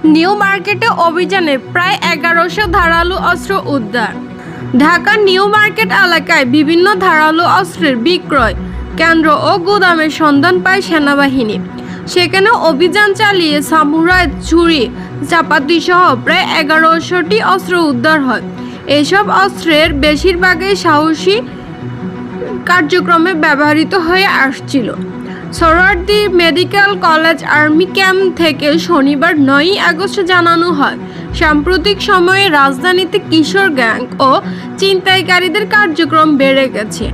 New মার্কেটে অভিযানে প্রায় 1100 ধারালো অস্ত্র উদ্ধার। ঢাকার নিউ মার্কেট এলাকায় বিভিন্ন ধারালো অস্ত্রের বিক্রয় কেন্দ্র ও গুদামের সন্ধান পায় সেনাবাহিনী। সেখানে অভিযান চালিয়ে সামুরাই, ছুরি, চাপাতি সহ প্রায় 1100টি অস্ত্র উদ্ধার হয়। এসব অস্ত্রের বেশিরভাগই সাহসী কার্যক্রমে ব্যবহৃত হয়ে আসছিল। Suhrawardy medical college army camp থেকে শনিবার 9 আগস্ট জানানো হয়, সাম্প্রতিক সময়ে রাজধানীতে কিশোর গ্যাং ও ছিনতাইকারীদের কার্যক্রম বেড়ে গেছে।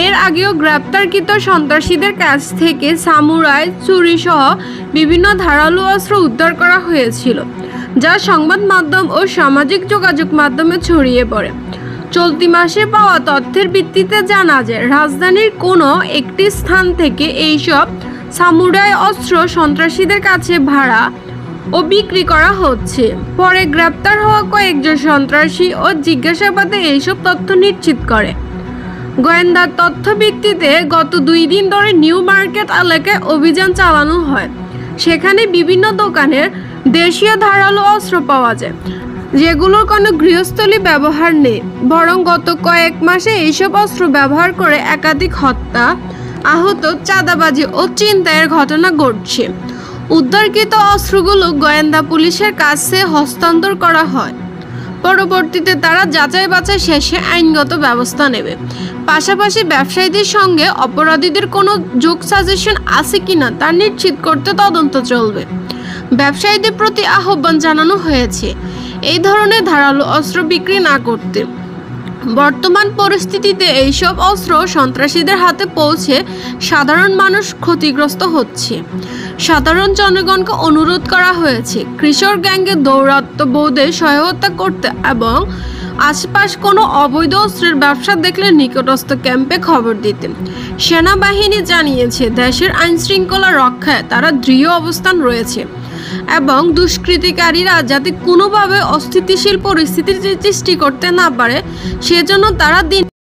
এর আগেও গ্রেপ্তারকৃত সন্ত্রাসীদের কাছ থেকে সামুরাই, ছুরিসহ বিভিন্ন ধারালো অস্ত্র উদ্ধার করা হয়েছিল, যা সংবাদ মাধ্যম ও সামাজিক যোগাযোগ মাধ্যমে ছড়িয়ে পড়ে। চলতি মাসে পাওয়া তথ্যের ভিত্তিতে জানা যায়, রাজধানীর কোনো একটি স্থান থেকে এইসব সামুরাই অস্ত্র সন্ত্রাসীদের কাছে ভাড়া ও বিক্রি করা হচ্ছে। পরে গ্রেপ্তার হওয়া কয়েকজন সন্ত্রাসী ও জিজ্ঞাসাবাদে এইসব তথ্য নিশ্চিত করে। গোয়েন্দা তথ্য ভিত্তিতে গত 2 দিন ধরে নিউ মার্কেট এলাকায় অভিযান চালানো হয়। সেখানে বিভিন্ন দোকানের দেশীয় ধারালো অস্ত্র পাওয়া যায়, যেগুলোর কোনো গৃহস্থলী ব্যবহার নেই, বরং গত কয়েক মাসে এইসব অস্ত্র ব্যবহার করে একাধিক হত্যা, আহত, চাঁদাবাজি ও ছিনতাইয়ের ঘটনা ঘটছে। উদ্ধারকৃত অস্ত্রগুলো গোয়েন্দা পুলিশের কাছে হস্তান্তর করা হয়। পরবর্তীতে তারা যাচাই বাছাই শেষে আইনগত ব্যবস্থা নেবে। পাশাপাশি ব্যবসায়ীদের সঙ্গে অপরাধীদের কোনো যোগ সাজেশন আছে কিনা তা নিশ্চিত করতে তদন্ত চলবে। ব্যবসায়ীদের প্রতি আহ্বান জানানো হয়েছে এই ধরনের ধারালো অস্ত্র বিক্রি না করতে। বর্তমান পরিস্থিতিতে এইসব অস্ত্র সন্ত্রাসীদের হাতে পৌঁছে সাধারণ মানুষ ক্ষতিগ্রস্ত হচ্ছে। সাধারণ জনগণকে অনুরোধ করা হয়েছে কিশোর গ্যাংয়ের দৌরাত্ম্যবোধে সহায়তা করতে এবং আশপাশ কোনো অবৈধ অস্ত্রের ব্যবসা দেখলে নিকটস্থ ক্যাম্পে খবর দিতে। সেনাবাহিনী জানিয়েছে, দেশের আইনশৃঙ্খলা রক্ষায় তারা দৃঢ় অবস্থান রয়েছে এবং দুষ্কৃতিকারীরা যাতে কোনোভাবে অস্থিতিশীল পরিস্থিতির সৃষ্টি করতে না পারে সেজন্য তারা দিন